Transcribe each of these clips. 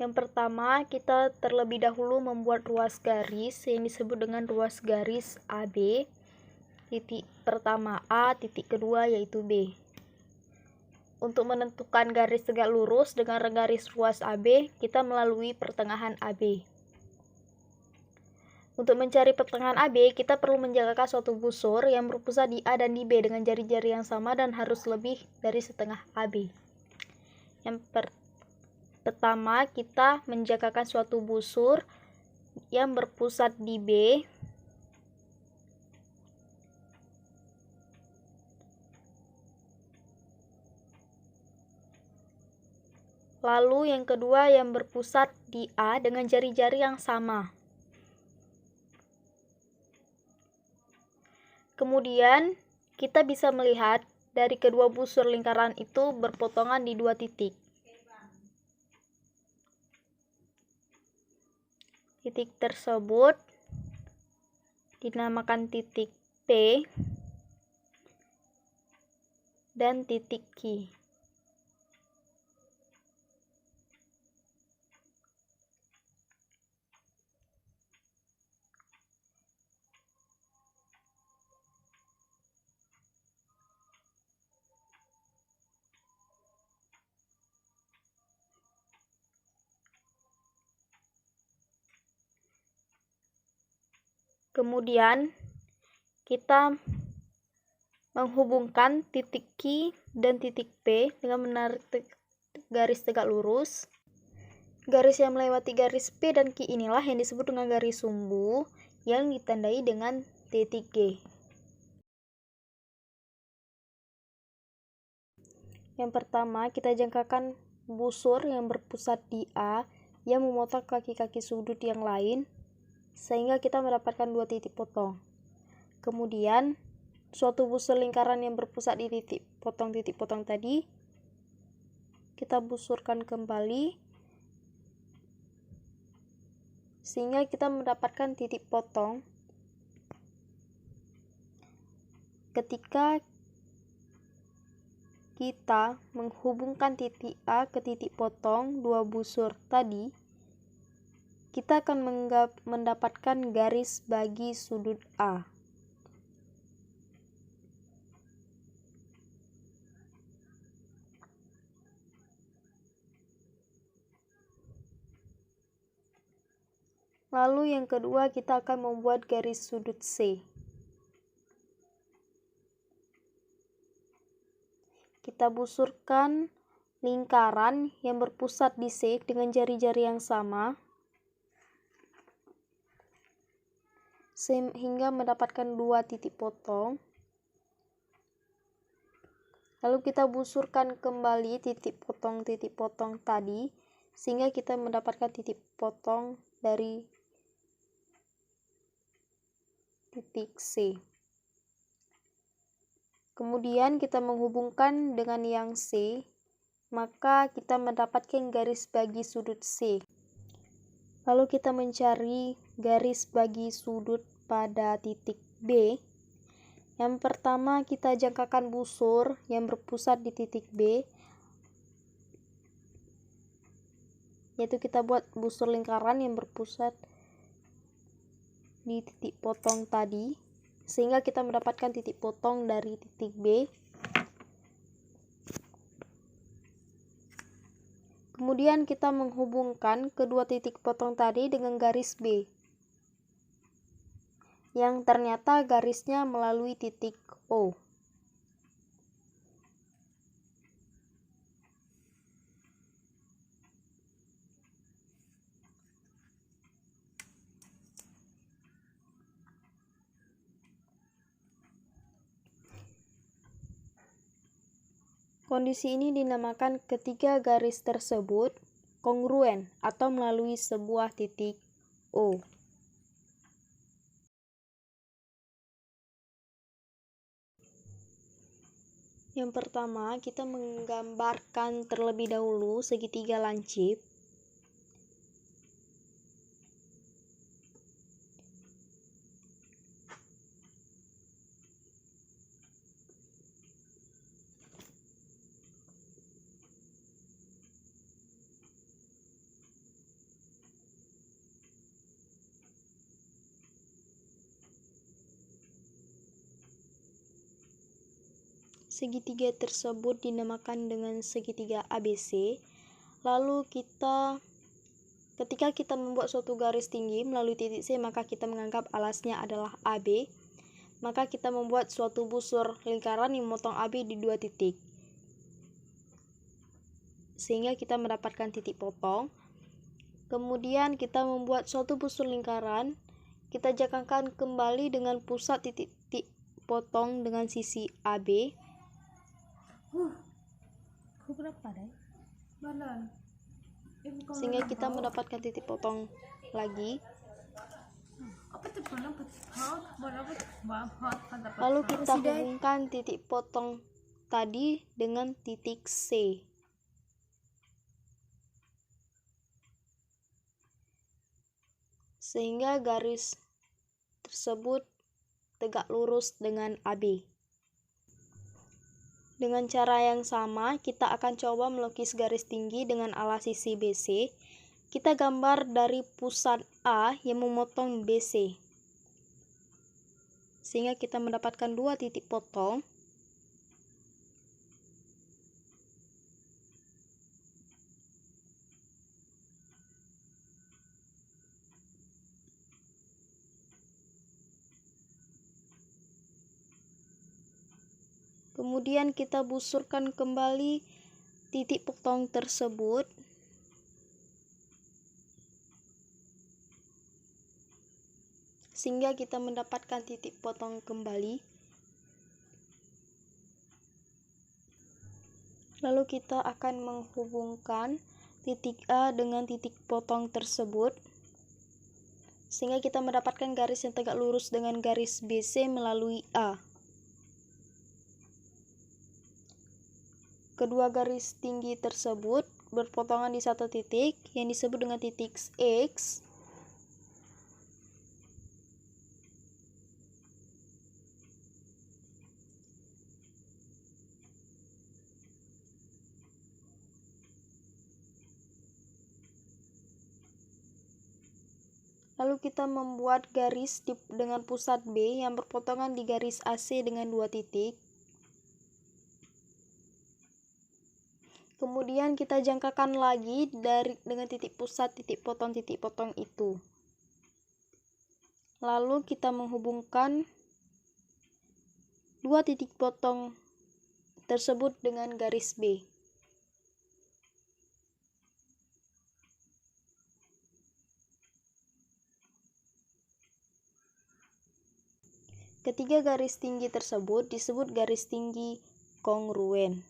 Yang pertama, kita terlebih dahulu membuat ruas garis yang disebut dengan ruas garis AB. Titik pertama A, titik kedua yaitu B. Untuk menentukan garis tegak lurus dengan garis ruas AB, kita melalui pertengahan AB. Untuk mencari pertengahan AB, kita perlu menjangkakan suatu busur yang berpusat di A dan di B dengan jari-jari yang sama dan harus lebih dari setengah AB. Yang pertama, kita menjangkakan suatu busur yang berpusat di B lalu yang kedua yang berpusat di A dengan jari-jari yang sama. Kemudian kita bisa melihat dari kedua busur lingkaran itu berpotongan di dua titik. Titik tersebut dinamakan titik P dan titik Q. Kemudian kita menghubungkan titik Q dan titik P dengan menarik garis tegak lurus. Garis yang melewati garis P dan Q inilah yang disebut dengan garis sumbu yang ditandai dengan titik G. Yang pertama, kita jangkakan busur yang berpusat di A yang memotong kaki-kaki sudut yang lain sehingga kita mendapatkan dua titik potong. Kemudian, suatu busur lingkaran yang berpusat di titik potong tadi kita busurkan kembali sehingga kita mendapatkan titik potong ketika kita menghubungkan titik A ke titik potong dua busur tadi. Kita akan mendapatkan garis bagi sudut A. Lalu yang kedua kita akan membuat garis sudut C. Kita busurkan lingkaran yang berpusat di C dengan jari-jari yang sama sehingga mendapatkan dua titik potong. Lalu kita busurkan kembali titik potong tadi sehingga kita mendapatkan titik potong dari titik C. Kemudian kita menghubungkan dengan yang C, maka kita mendapatkan garis bagi sudut C. Lalu kita mencari garis bagi sudut pada titik B. Yang pertama kita jangkakan busur yang berpusat di titik B, yaitu kita buat busur lingkaran yang berpusat di titik potong tadi sehingga kita mendapatkan titik potong dari titik B. Kemudian kita menghubungkan kedua titik potong tadi dengan garis B yang ternyata garisnya melalui titik O. Kondisi ini dinamakan ketiga garis tersebut kongruen atau melalui sebuah titik O. Yang pertama, kita menggambarkan terlebih dahulu segitiga lancip. segitiga tersebut dinamakan dengan segitiga ABC. Lalu ketika kita membuat suatu garis tinggi melalui titik C, maka kita menganggap alasnya adalah AB. Maka kita membuat suatu busur lingkaran yang memotong AB di dua titik, sehingga kita mendapatkan titik potong. Kemudian kita membuat suatu busur lingkaran, kita jangkakan kembali dengan pusat titik potong dengan sisi AB. Sehingga kita mendapatkan titik potong lagi. Lalu kita hubungkan titik potong tadi dengan titik C. Sehingga garis tersebut tegak lurus dengan AB. Dengan cara yang sama, kita akan coba melukis garis tinggi dengan alas sisi BC. Kita gambar dari pusat A yang memotong BC, sehingga kita mendapatkan dua titik potong. Kemudian kita busurkan kembali titik potong tersebut. Sehingga kita mendapatkan titik potong kembali. Lalu kita akan menghubungkan titik A dengan titik potong tersebut, sehingga kita mendapatkan garis yang tegak lurus dengan garis BC melalui A. Kedua garis tinggi tersebut berpotongan di satu titik yang disebut dengan titik X. Lalu kita membuat garis dengan pusat B yang berpotongan di garis AC dengan dua titik. Kemudian kita jangkakan lagi dengan titik pusat titik potong itu. Lalu kita menghubungkan dua titik potong tersebut dengan garis B. Ketiga garis tinggi tersebut disebut garis tinggi kongruen.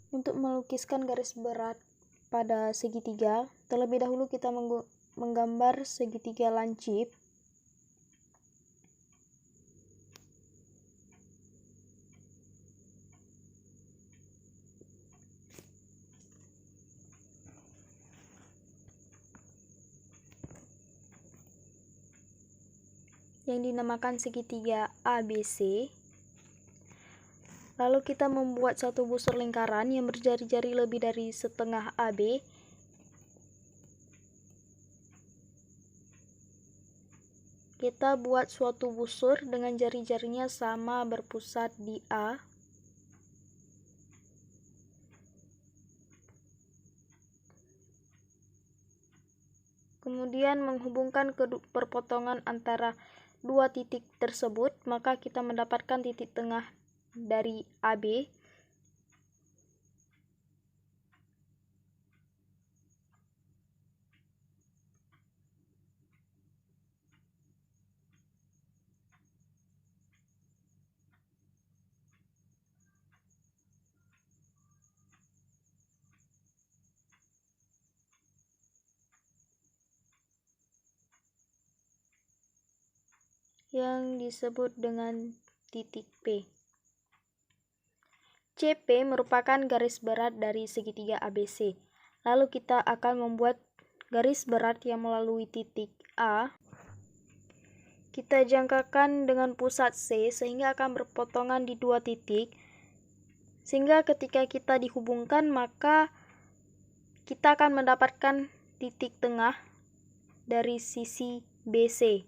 Untuk melukiskan garis berat pada segitiga, terlebih dahulu kita menggambar segitiga lancip. Yang dinamakan segitiga ABC. Lalu kita membuat satu busur lingkaran yang berjari-jari lebih dari setengah AB. Kita buat suatu busur dengan jari-jarinya sama berpusat di A. Kemudian menghubungkan perpotongan antara dua titik tersebut, maka kita mendapatkan titik tengah dari AB. Yang disebut dengan titik P. CP merupakan garis berat dari segitiga ABC. Lalu kita akan membuat garis berat yang melalui titik A. Kita jangkakan dengan pusat C sehingga akan berpotongan di dua titik. Sehingga ketika kita dihubungkan, maka kita akan mendapatkan titik tengah dari sisi BC.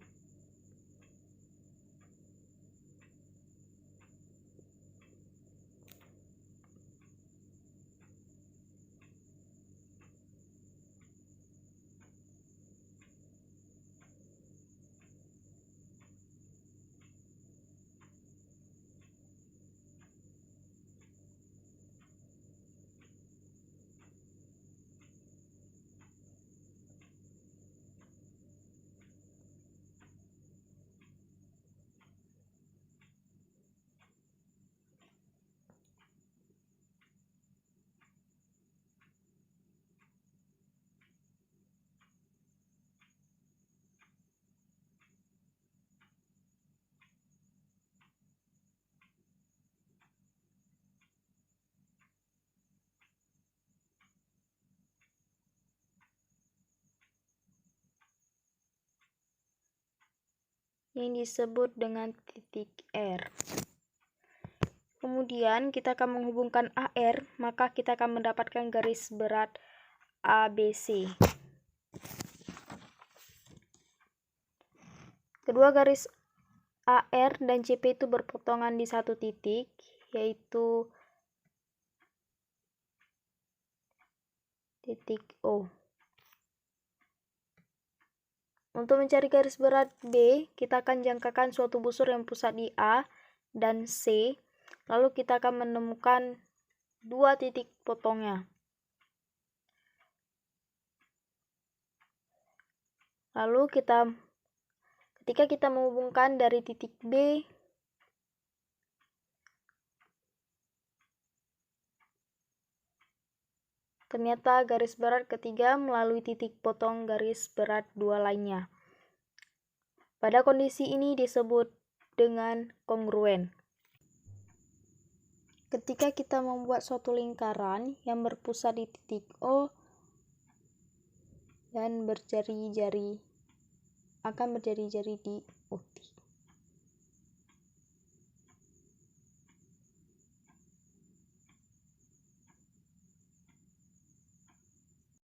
Yang disebut dengan titik R. Kemudian kita akan menghubungkan AR, maka kita akan mendapatkan garis berat ABC. Kedua garis AR dan CP itu berpotongan di satu titik, yaitu titik O. Untuk mencari garis berat B, kita akan jangkakan suatu busur yang pusat di A dan C, lalu kita akan menemukan dua titik potongnya. Lalu ketika kita menghubungkan dari titik B ternyata garis berat ketiga melalui titik potong garis berat dua lainnya. Pada kondisi ini disebut dengan kongruen. Ketika kita membuat suatu lingkaran yang berpusat di titik O dan akan berjari-jari di OT.